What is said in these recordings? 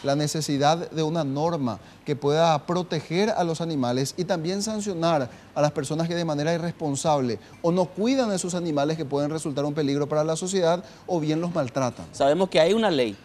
la necesidad de una norma que pueda proteger a los animales y también sancionar a las personas que de manera irresponsable o no cuidan de sus animales que pueden resultar un peligro para la sociedad o bien los maltratan. Sabemos que hay una ley,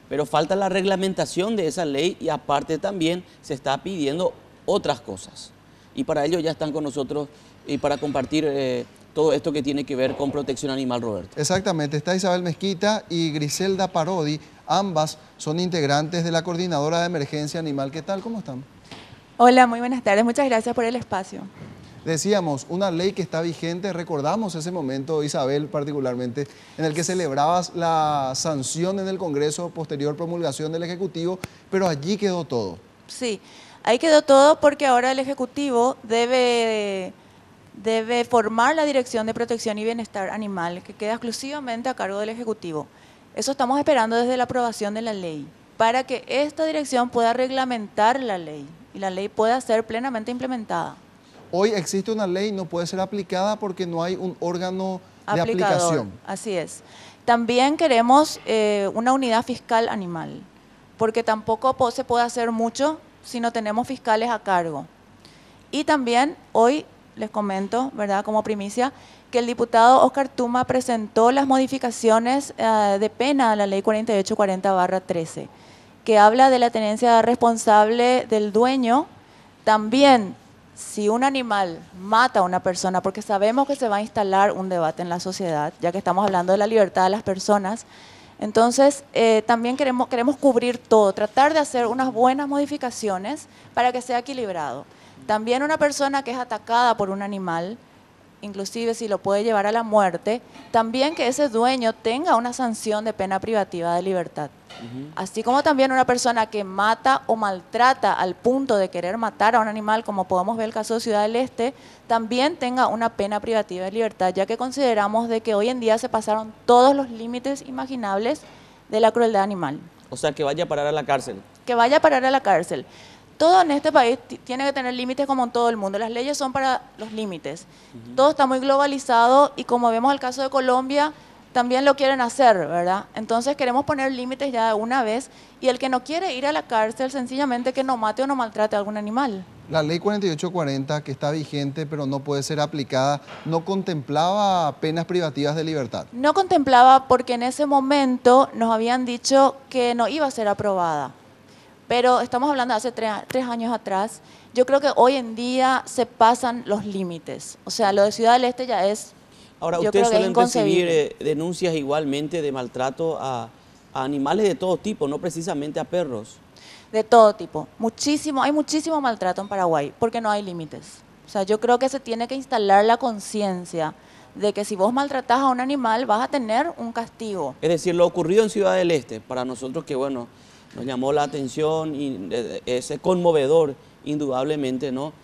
pero falta la reglamentación de esa ley y aparte también se está pidiendo otras cosas. Y para ello ya están con nosotros y para compartir todo esto que tiene que ver con protección animal, Roberto. Exactamente, está Isabel Mezquita y Griselda Parodi, ambas son integrantes de la Coordinadora de Emergencia Animal. ¿Qué tal? ¿Cómo están? Hola, muy buenas tardes, muchas gracias por el espacio. Decíamos, una ley que está vigente, recordamos ese momento, Isabel, particularmente, en el que celebrabas la sanción en el Congreso, posterior promulgación del Ejecutivo, pero allí quedó todo. Sí, ahí quedó todo porque ahora el Ejecutivo debe formar la Dirección de Protección y Bienestar Animal, que queda exclusivamente a cargo del Ejecutivo. Eso estamos esperando desde la aprobación de la ley, para que esta dirección pueda reglamentar la ley y la ley pueda ser plenamente implementada. Hoy existe una ley, no puede ser aplicada porque no hay un órgano de aplicación. Así es. También queremos una unidad fiscal animal, porque tampoco se puede hacer mucho si no tenemos fiscales a cargo. Y también hoy les comento, ¿verdad?, como primicia, que el diputado Oscar Tuma presentó las modificaciones de pena a la ley 4840/13, que habla de la tenencia responsable del dueño. También, si un animal mata a una persona, porque sabemos que se va a instalar un debate en la sociedad, ya que estamos hablando de la libertad de las personas, entonces también queremos cubrir todo, tratar de hacer unas buenas modificaciones para que sea equilibrado. También una persona que es atacada por un animal, inclusive si lo puede llevar a la muerte, también que ese dueño tenga una sanción de pena privativa de libertad. Así como también una persona que mata o maltrata al punto de querer matar a un animal, como podemos ver el caso de Ciudad del Este, también tenga una pena privativa de libertad, ya que consideramos de que hoy en día se pasaron todos los límites imaginables de la crueldad animal. O sea, que vaya a parar a la cárcel. Que vaya a parar a la cárcel. Todo en este país tiene que tener límites como en todo el mundo. Las leyes son para los límites. Todo está muy globalizado y como vemos el caso de Colombia, también lo quieren hacer, ¿verdad? Entonces queremos poner límites ya de una vez y el que no quiere ir a la cárcel, sencillamente que no mate o no maltrate a algún animal. La ley 4840, que está vigente pero no puede ser aplicada, ¿no contemplaba penas privativas de libertad? No contemplaba porque en ese momento nos habían dicho que no iba a ser aprobada. Pero estamos hablando de hace tres años atrás. Yo creo que hoy en día se pasan los límites. O sea, lo de Ciudad del Este ya es... Ahora, ustedes suelen recibir denuncias igualmente de maltrato a animales de todo tipo, no precisamente a perros. De todo tipo. Hay muchísimo maltrato en Paraguay porque no hay límites. O sea, yo creo que se tiene que instalar la conciencia de que si vos maltratás a un animal vas a tener un castigo. Es decir, lo ocurrido en Ciudad del Este, para nosotros que, bueno, nos llamó la atención y es conmovedor, indudablemente, ¿no?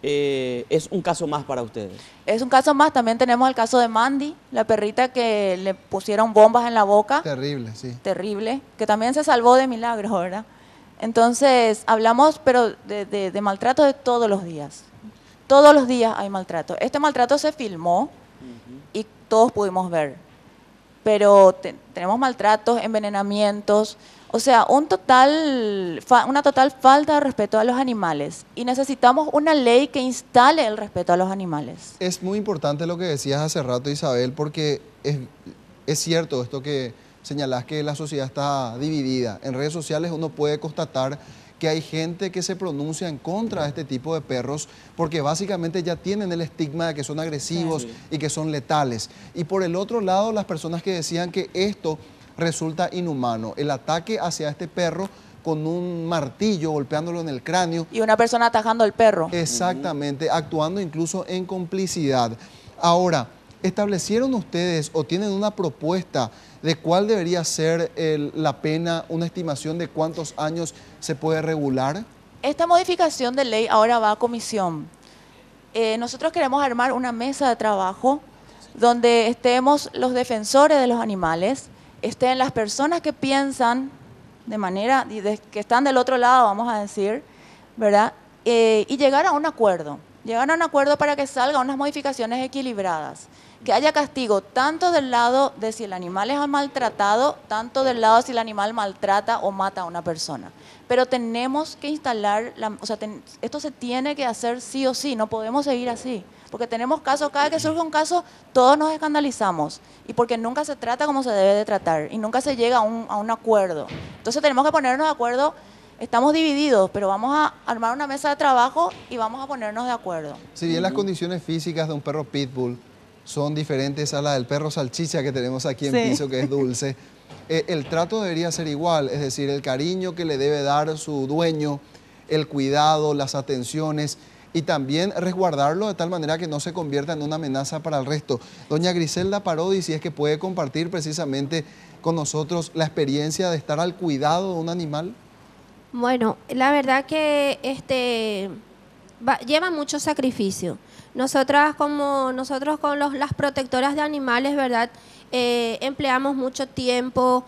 Es un caso más para ustedes. Es un caso más. También tenemos el caso de Mandy, la perrita que le pusieron bombas en la boca. Terrible, sí. Terrible, que también se salvó de milagro, ¿verdad? Entonces, hablamos, pero de maltrato de todos los días. Todos los días hay maltrato. Este maltrato se filmó y todos pudimos ver. Pero tenemos maltratos, envenenamientos, o sea, una total falta de respeto a los animales. Y necesitamos una ley que instale el respeto a los animales. Es muy importante lo que decías hace rato, Isabel, porque es cierto esto que señalás, que la sociedad está dividida. En redes sociales uno puede constatar que hay gente que se pronuncia en contra de este tipo de perros porque básicamente ya tienen el estigma de que son agresivos y que son letales. Y por el otro lado, las personas que decían que esto resulta inhumano, el ataque hacia este perro con un martillo golpeándolo en el cráneo. Y una persona atajando al perro. Exactamente, actuando incluso en complicidad. Ahora, ¿establecieron ustedes o tienen una propuesta de cuál debería ser la pena, una estimación de cuántos años se puede regular? Esta modificación de ley ahora va a comisión. Nosotros queremos armar una mesa de trabajo donde estemos los defensores de los animales, estén las personas que piensan de manera, que están del otro lado, vamos a decir, ¿verdad? Y llegar a un acuerdo para que salgan unas modificaciones equilibradas. que haya castigo tanto del lado de si el animal es maltratado, tanto del lado de si el animal maltrata o mata a una persona. Pero tenemos que instalar, esto se tiene que hacer sí o sí, no podemos seguir así. Porque tenemos casos, cada que surge un caso, todos nos escandalizamos. Y porque nunca se trata como se debe de tratar y nunca se llega a un acuerdo. Entonces tenemos que ponernos de acuerdo. Estamos divididos, pero vamos a armar una mesa de trabajo y vamos a ponernos de acuerdo. Si bien las condiciones físicas de un perro pitbull son diferentes a las del perro salchicha que tenemos aquí en piso, que es dulce, el trato debería ser igual, es decir, el cariño que le debe dar su dueño, el cuidado, las atenciones y también resguardarlo de tal manera que no se convierta en una amenaza para el resto. Doña Griselda Parodi, si es que puede compartir precisamente con nosotros la experiencia de estar al cuidado de un animal. Bueno, la verdad que lleva mucho sacrificio. Nosotros con las protectoras de animales, ¿verdad? Empleamos mucho tiempo,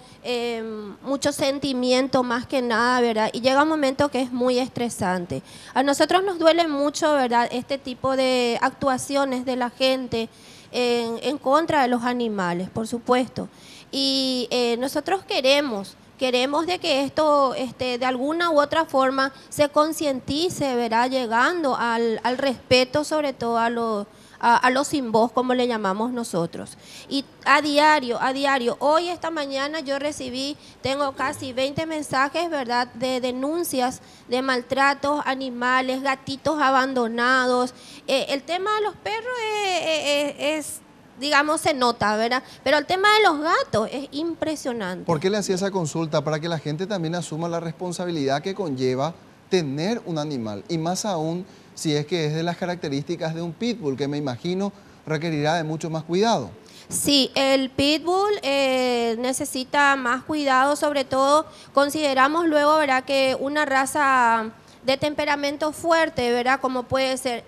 mucho sentimiento más que nada, ¿verdad? Y llega un momento que es muy estresante. A nosotros nos duele mucho, ¿verdad? Este tipo de actuaciones de la gente en contra de los animales, por supuesto. Y nosotros queremos de que esto de alguna u otra forma se concientice, ¿verdad? Llegando al respeto, sobre todo a los sin voz, como le llamamos nosotros. Y a diario, hoy esta mañana yo tengo casi 20 mensajes, ¿verdad? De denuncias de maltratos animales, gatitos abandonados. El tema de los perros es digamos, se nota, ¿verdad? Pero el tema de los gatos es impresionante. ¿Por qué le hacía esa consulta? Para que la gente también asuma la responsabilidad que conlleva tener un animal. Y más aún si es que es de las características de un pitbull, que me imagino requerirá de mucho más cuidado. Sí, el pitbull necesita más cuidado, sobre todo consideramos luego, ¿verdad?, que una raza de temperamento fuerte, ¿verdad?, como puede ser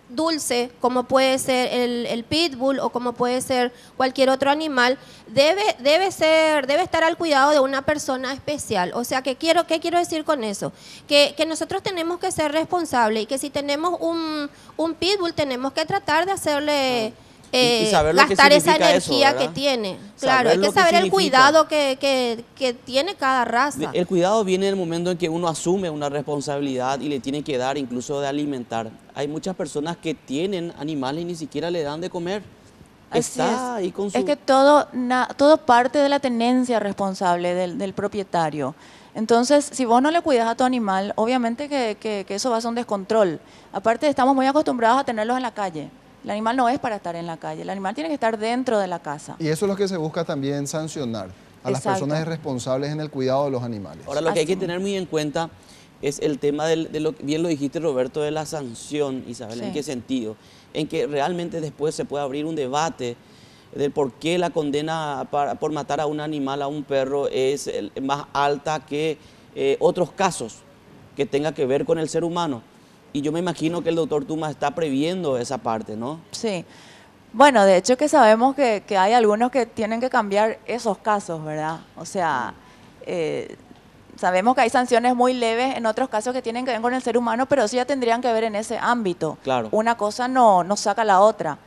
dulce, como puede ser el pitbull o como puede ser cualquier otro animal, debe estar al cuidado de una persona especial. O sea, ¿qué quiero decir con eso? Que nosotros tenemos que ser responsables y que si tenemos un pitbull tenemos que tratar de hacerle gastar esa energía eso, que tiene. Claro, hay que saber el cuidado que tiene cada raza. El cuidado viene en el momento en que uno asume una responsabilidad y le tiene que dar incluso de alimentar. Hay muchas personas que tienen animales y ni siquiera le dan de comer. Está ahí con su... Es que todo parte de la tenencia responsable del propietario. Entonces, si vos no le cuidas a tu animal, obviamente que eso va a ser un descontrol. Aparte, estamos muy acostumbrados a tenerlos en la calle. El animal no es para estar en la calle, el animal tiene que estar dentro de la casa. Y eso es lo que se busca también sancionar a las personas irresponsables en el cuidado de los animales. Ahora, lo que hay que tener muy en cuenta es el tema bien lo dijiste, Roberto, de la sanción, Isabel. Sí. ¿En qué sentido? En que realmente después se puede abrir un debate del por qué la condena por matar a un animal, a un perro, es más alta que otros casos que tenga que ver con el ser humano. Y yo me imagino que el doctor Tuma está previendo esa parte, ¿no? Sí. Bueno, de hecho que sabemos que hay algunos que tienen que cambiar esos casos, ¿verdad? O sea, sabemos que hay sanciones muy leves en otros casos que tienen que ver con el ser humano, pero sí ya tendrían que ver en ese ámbito. Claro. Una cosa no saca la otra.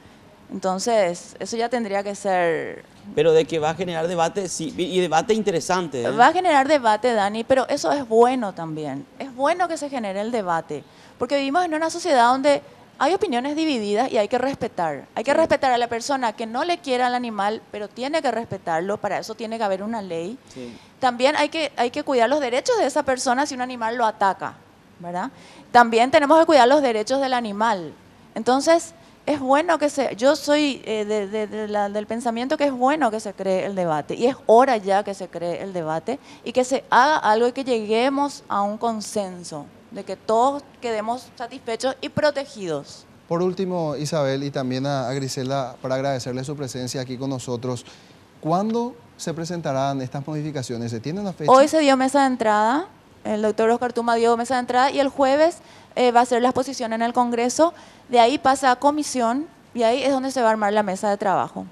Entonces, eso ya tendría que ser... Pero de que va a generar debate, sí, y debate interesante. Va a generar debate, Dani, pero eso es bueno también. Es bueno que se genere el debate, porque vivimos en una sociedad donde hay opiniones divididas y hay que respetar. Hay que respetar a la persona que no le quiera al animal, pero tiene que respetarlo, para eso tiene que haber una ley. Sí. También hay que cuidar los derechos de esa persona si un animal lo ataca, ¿verdad? También tenemos que cuidar los derechos del animal. Entonces, es bueno que yo soy del pensamiento que es bueno que se cree el debate y es hora ya que se cree el debate y que se haga algo y que lleguemos a un consenso de que todos quedemos satisfechos y protegidos. Por último, Isabel, y también a Griselda, para agradecerle su presencia aquí con nosotros, ¿cuándo se presentarán estas modificaciones? ¿Se tiene una fecha? Hoy se dio mesa de entrada, el doctor Oscar Tuma dio mesa de entrada y el jueves va a ser la exposición en el Congreso, de ahí pasa a comisión y ahí es donde se va a armar la mesa de trabajo.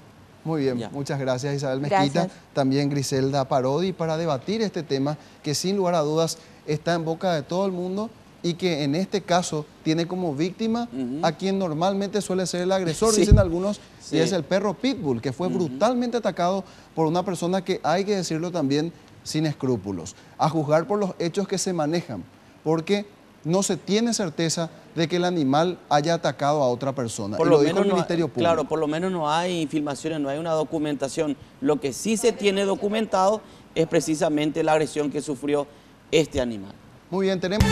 Muy bien, muchas gracias Isabel Mezquita, gracias. También Griselda Parodi para debatir este tema que sin lugar a dudas está en boca de todo el mundo y que en este caso tiene como víctima a quien normalmente suele ser el agresor, Sí. dicen algunos, Sí. y es el perro Pitbull, que fue brutalmente atacado por una persona que, hay que decirlo también, sin escrúpulos, a juzgar por los hechos que se manejan, porque no se tiene certeza de que el animal haya atacado a otra persona. Por Y lo lo dijo menos el no Ministerio hay- Público. Claro, por lo menos no hay filmaciones, no hay una documentación. Lo que sí se tiene documentado es precisamente la agresión que sufrió este animal. Muy bien, tenemos...